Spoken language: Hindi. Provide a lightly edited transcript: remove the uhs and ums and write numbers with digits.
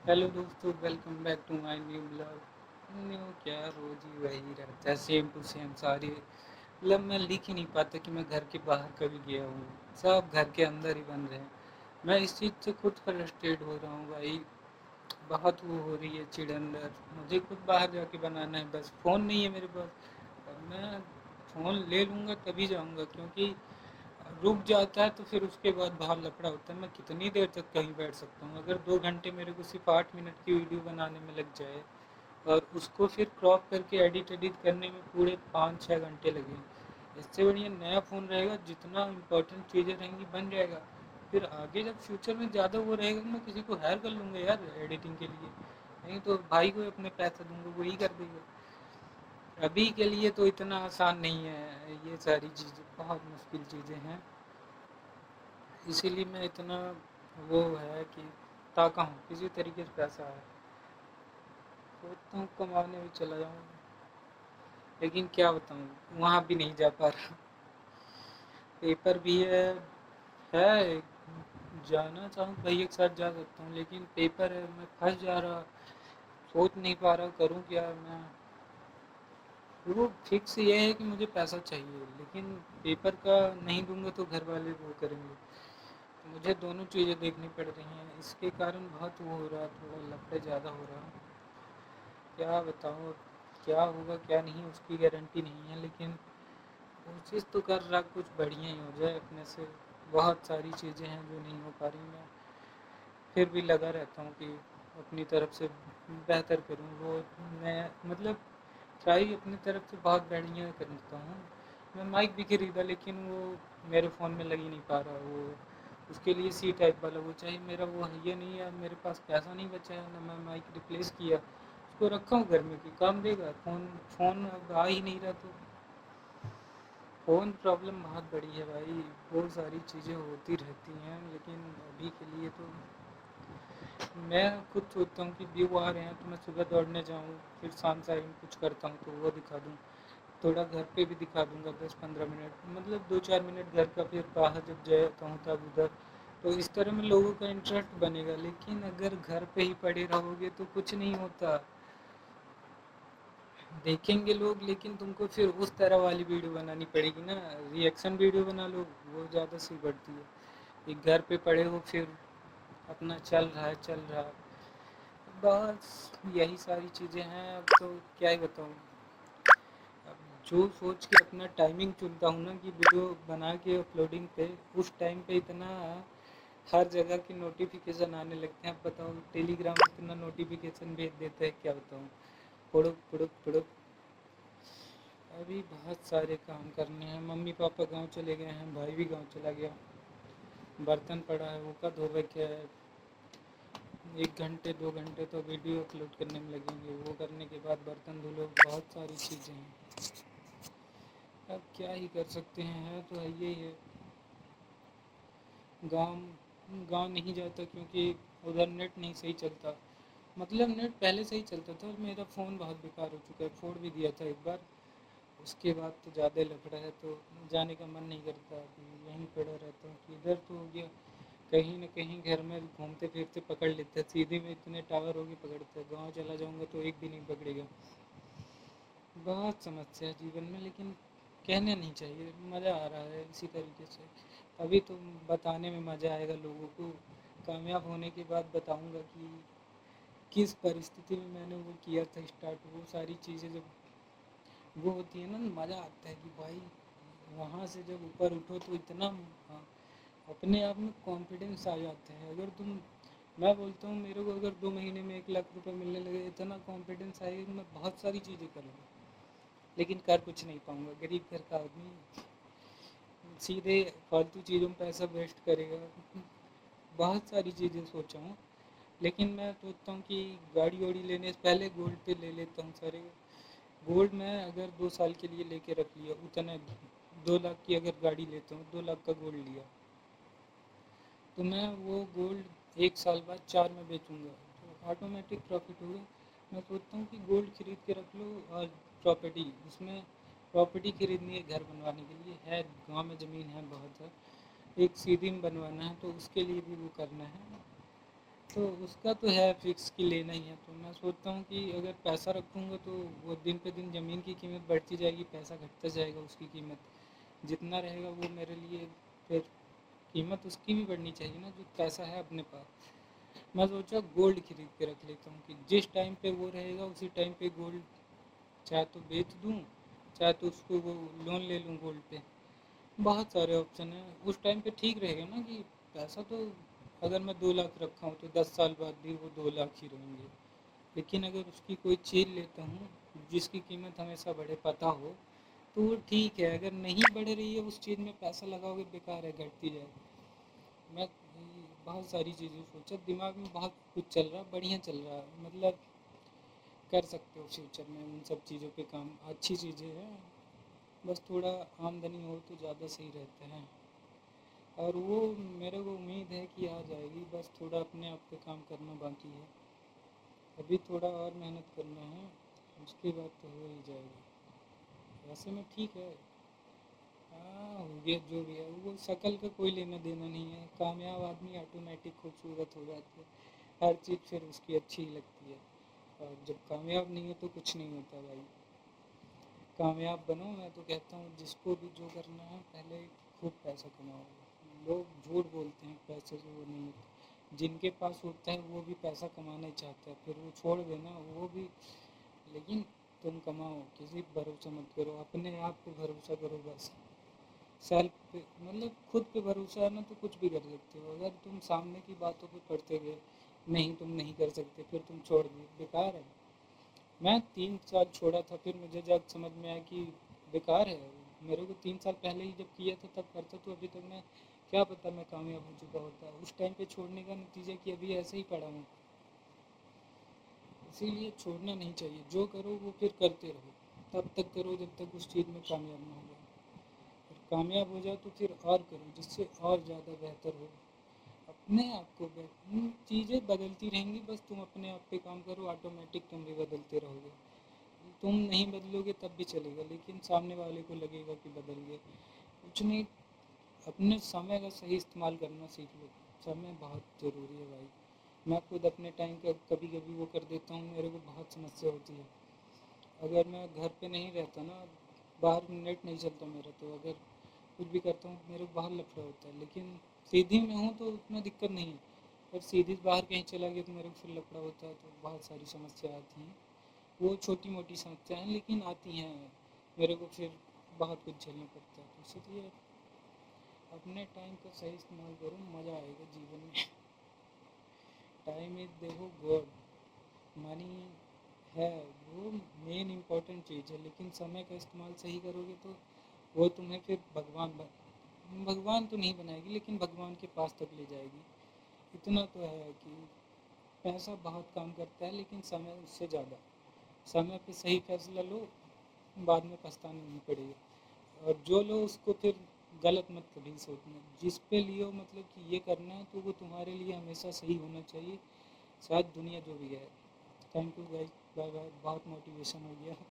हेलो दोस्तों, welcome back to my new blog. New क्या, रोज ही वही रहता है, सेम टू सेम सारी। मतलब मैं लिख ही नहीं पाता कि मैं घर के बाहर कभी गया हूँ। सब घर के अंदर ही बन रहे हैं। मैं इस चीज़ से खुद फ्रस्ट्रेट हो रहा हूँ भाई। बहुत वो हो रही है चिड़ अंदर। मुझे खुद बाहर जाके बनाना है, बस फ़ोन नहीं है मेरे पास। अब मैं फ़ोन ले लूँगा तभी जाऊँगा, क्योंकि रुक जाता है तो फिर उसके बाद बहुत लफड़ा होता है। मैं कितनी देर तक कहीं बैठ सकता हूँ? अगर 2 घंटे मेरे को सिर्फ 8 मिनट की वीडियो बनाने में लग जाए और उसको फिर क्रॉप करके एडिट एडिट करने में पूरे 5-6 घंटे लगे, इससे बढ़िया नया फ़ोन रहेगा, जितना इम्पोर्टेंट चीज़ें रहेंगी बन जाएगा। फिर आगे जब फ्यूचर में ज़्यादा वो रहेगा, मैं किसी को हायर कर लूँगा यार एडिटिंग के लिए। नहीं तो भाई को अपने पैसे दूंगा, वही कर देगा। अभी के लिए तो इतना आसान नहीं है, ये सारी चीज़ें बहुत मुश्किल चीज़ें हैं। इसीलिए मैं इतना वो है कि ताका हूँ किसी तरीके से पैसा है, सोचता हूँ कमाने भी चला जाऊँ, लेकिन क्या बताऊँ, वहाँ भी नहीं जा पा रहा। पेपर भी है जाना चाहूँ भैया के साथ जा सकता हूँ, लेकिन पेपर है, मैं फंस जा रहा। सोच नहीं पा रहा करूँ क्या मैं। वो फिक्स ये है कि मुझे पैसा चाहिए, लेकिन पेपर का नहीं दूंगा तो घर वाले वो करेंगे। तो मुझे दोनों चीज़ें देखनी पड़ रही हैं, इसके कारण बहुत वो हो रहा, थोड़ा लफड़े ज़्यादा हो रहा। क्या बताऊँ अब, क्या होगा क्या नहीं उसकी गारंटी नहीं है, लेकिन कोशिश तो कर रहा कुछ बढ़िया ही हो जाए अपने से। बहुत सारी चीज़ें हैं जो नहीं हो पा रही, मैं फिर भी लगा रहता हूँ कि अपनी तरफ से बेहतर करूँ। वो मैं मतलब ट्राई अपनी तरफ से बहुत बढ़िया करता हूँ। मैं माइक भी खरीदा, लेकिन वो मेरे फ़ोन में लग ही नहीं पा रहा। वो उसके लिए सी टाइप वाला वो चाहिए, मेरा वो है ये नहीं है, मेरे पास पैसा नहीं बचा है ना। मैं माइक रिप्लेस किया, उसको रखा हूँ घर में कि काम देगा। फ़ोन फ़ोन अब आ ही नहीं रहा, तो फ़ोन प्रॉब्लम बहुत बड़ी है भाई। बहुत सारी चीज़ें होती रहती हैं, लेकिन अभी के लिए तो मैं खुद सोचता हूँ कि व्यू आ रहे हैं तो मैं सुबह दौड़ने जाऊँ, फिर शाम साइड कुछ करता हूँ तो वो दिखा दूँ। थोड़ा घर पे भी दिखा दूँगा 10-15 मिनट, मतलब 2-4 मिनट घर का, फिर बाहर जब जाता हूँ तब उधर। तो इस तरह में लोगों का इंटरेस्ट बनेगा, लेकिन अगर घर पे ही पड़े रहोगे तो कुछ नहीं होता। देखेंगे लोग, लेकिन तुमको फिर उस तरह वाली वीडियो बनानी पड़ेगी ना। रिएक्शन वीडियो बना लो, वो ज़्यादा सही पड़ती है। एक घर पे पड़े हो, फिर अपना चल रहा है चल रहा है। बस यही सारी चीज़ें हैं, अब तो क्या ही बताऊँ। अब जो सोच के अपना टाइमिंग चुनता हूँ ना कि वीडियो बना के अपलोडिंग पे, उस टाइम पे इतना हर जगह के नोटिफिकेशन आने लगते हैं। अब बताओ, टेलीग्राम इतना नोटिफिकेशन भेज देता है, क्या बताऊँ। फुड़ुक फुड़ुक फुड़ुक। अभी बहुत सारे काम करने हैं। मम्मी पापा गांव चले गए हैं, भाई भी गांव चला गया। बर्तन पड़ा है, वो का धोबे क्या है। 1 घंटे 2 घंटे तो वीडियो अपलोड करने में लगेंगे, वो करने के बाद बर्तन धुलो, बहुत सारी चीज़ें हैं। अब क्या ही कर सकते हैं, है तो है यही है। गांव गांव नहीं जाता क्योंकि उधर नेट नहीं सही चलता। मतलब नेट पहले से ही चलता था, मेरा फ़ोन बहुत बेकार हो चुका है, फोड़ भी दिया था एक बार। उसके बाद तो ज़्यादा लफड़ा है, तो जाने का मन नहीं करता, कि यहीं पड़ा रहता हूँ। कि इधर तो हो गया, कहीं न कहीं घर में घूमते फिरते पकड़ लेते हैं, सीधे में इतने टावर हो गए पकड़ते हैं। गाँव चला जाऊँगा तो एक भी नहीं पकड़ेगा। बहुत समस्या है जीवन में, लेकिन कहने नहीं चाहिए, मज़ा आ रहा है इसी तरीके से। अभी तो बताने में मज़ा आएगा लोगों को। कामयाब होने के बाद बताऊँगा कि किस परिस्थिति में मैंने वो किया था स्टार्ट। वो सारी चीज़ें जब वो होती है ना, मज़ा आता है कि भाई वहाँ से जब ऊपर उठो तो इतना अपने आप में कॉन्फिडेंस आ जाता है। अगर तुम, मैं बोलता हूँ मेरे को अगर 2 महीने में 1 लाख रुपए मिलने लगे, इतना कॉन्फिडेंस आएगा कि मैं बहुत सारी चीज़ें करूँगा, लेकिन कर कुछ नहीं पाऊँगा। गरीब घर का आदमी सीधे फालतू चीज़ों में पैसा वेस्ट करेगा। बहुत सारी चीज़ें सोचा हूँ, लेकिन मैं सोचता हूँ कि गाड़ी वाड़ी लेने से पहले गोल्ड पे ले लेता हूँ सारे। गोल्ड मैं अगर 2 साल के लिए लेके रख लिया, उतने 2 लाख की अगर गाड़ी लेता हूँ, 2 लाख का गोल्ड लिया, तो मैं वो गोल्ड 1 साल बाद 4 में बेचूंगा, तो ऑटोमेटिक प्रॉफिट होगा। मैं सोचता हूँ कि गोल्ड खरीद के रख लो, और प्रॉपर्टी उसमें, प्रॉपर्टी खरीदनी है घर बनवाने के लिए, है गांव में ज़मीन है बहुत है। एक सीढ़ी में बनवाना है तो उसके लिए भी वो करना है। तो उसका तो है फिक्स कि लेना ही है, तो मैं सोचता हूँ कि अगर पैसा रखूँगा तो वो दिन पे दिन ज़मीन की कीमत बढ़ती जाएगी, पैसा घटता जाएगा, उसकी कीमत जितना रहेगा वो मेरे लिए फिर कीमत उसकी भी बढ़नी चाहिए ना, जो पैसा है अपने पास। मैं सोचा गोल्ड खरीद के रख लेता हूँ कि जिस टाइम पे वो रहेगा उसी टाइम पे गोल्ड चाहे तो बेच दूँ, चाहे तो उसको वो लोन ले लूँ गोल्ड पे। बहुत सारे ऑप्शन हैं, उस टाइम पे ठीक रहेगा ना कि पैसा तो अगर मैं 2 लाख रखा हूँ तो 10 साल बाद भी वो 2 लाख ही रहेंगे। लेकिन अगर उसकी कोई चीज़ लेता हूँ जिसकी कीमत हमेशा बढ़े पता हो, तो वो ठीक है। अगर नहीं बढ़ रही है उस चीज़ में पैसा लगाओगे बेकार है, घटती जाए। मैं बहुत सारी चीज़ें सोचा, दिमाग में बहुत कुछ चल रहा, बढ़िया चल रहा है, मतलब कर सकते हो फ्यूचर में उन सब चीज़ों पे काम, अच्छी चीज़ें हैं। बस थोड़ा आमदनी हो तो ज़्यादा सही रहता है, और वो मेरे को उम्मीद है कि आ जाएगी, बस थोड़ा अपने आप पे काम करना बाकी है। अभी थोड़ा और मेहनत करना है, उसके बाद तो हो ही जाएगा। वैसे में ठीक है। हाँ, हो गया जो भी है, वो शक्ल का कोई लेना देना नहीं है। कामयाब आदमी ऑटोमेटिक खूबसूरत हो जाते हैं, हर चीज़ फिर उसकी अच्छी ही लगती है। और जब कामयाब नहीं हो तो कुछ नहीं होता भाई। कामयाब बनो, मैं तो कहता हूँ जिसको भी जो करना है पहले खूब पैसा कमाओ। लोग झूठ बोलते हैं पैसे से वो नहीं होता, जिनके पास होता है वो भी पैसा कमाना ही चाहता है, फिर वो छोड़ देना वो भी। लेकिन तुम कमाओ, किसी पर भरोसा मत करो, अपने आप पे भरोसा करो बस। सेल्फ पे मतलब खुद पे भरोसा है ना तो कुछ भी कर सकते हो। अगर तुम सामने की बातों पे पढ़ते गए नहीं तुम नहीं कर सकते, फिर तुम छोड़ दिए, बेकार है। मैं 3 साल छोड़ा था, फिर मुझे जब समझ में आया कि बेकार है। मेरे को 3 साल पहले ही जब किया था तब करता तो अभी तक मैं क्या पता मैं कामयाब हो चुका होता। उस टाइम पे छोड़ने का नतीजा कि अभी ऐसे ही पड़ा हूँ। इसीलिए छोड़ना नहीं चाहिए, जो करो वो फिर करते रहो, तब तक करो जब तक उस चीज़ में कामयाब ना हो जाए। और कामयाब हो जाओ तो फिर और करो जिससे और ज़्यादा बेहतर हो। अपने आप को चीज़ें बदलती रहेंगी, बस तुम अपने आप पे काम करो, ऑटोमेटिक तुम भी बदलते रहोगे। तुम नहीं बदलोगे तब भी चलेगा, लेकिन सामने वाले को लगेगा कि बदल गए। कुछ नहीं, अपने समय का सही इस्तेमाल करना सीख लो। समय बहुत ज़रूरी है भाई। मैं खुद अपने टाइम का कभी कभी वो कर देता हूँ, मेरे को बहुत समस्या होती है। अगर मैं घर पे नहीं रहता ना, बाहर नेट नहीं चलता मेरा, तो अगर कुछ भी करता हूँ मेरे को बाहर लफड़ा होता है। लेकिन सीधी में हूँ तो उतना दिक्कत नहीं है, पर सीधी बाहर कहीं चला गया तो मेरे को फिर लफड़ा होता है, तो बहुत सारी समस्या आती हैं। वो छोटी मोटी समस्याएं हैं लेकिन आती हैं, मेरे को फिर बहुत कुछ झेलना पड़ता है। तो इसलिए अपने टाइम का सही इस्तेमाल करो, मज़ा आएगा जीवन में। टाइम इज़ देखो गॉड। मनी है वो मेन इम्पोर्टेंट चीज़ है, लेकिन समय का इस्तेमाल सही करोगे तो वो तुम्हें फिर भगवान तो नहीं बनाएगी, लेकिन भगवान के पास तक ले जाएगी। इतना तो है कि पैसा बहुत काम करता है लेकिन समय उससे ज़्यादा। समय पे सही फैसला लो, बाद में पछताना नहीं पड़ेगा। और जो लो उसको फिर गलत मत कभी सोचना, जिस पे लियो मतलब कि ये करना है तो वो तुम्हारे लिए हमेशा सही होना चाहिए, शायद दुनिया जो भी है। Thank you guys, bye bye. बहुत मोटिवेशन हो गया।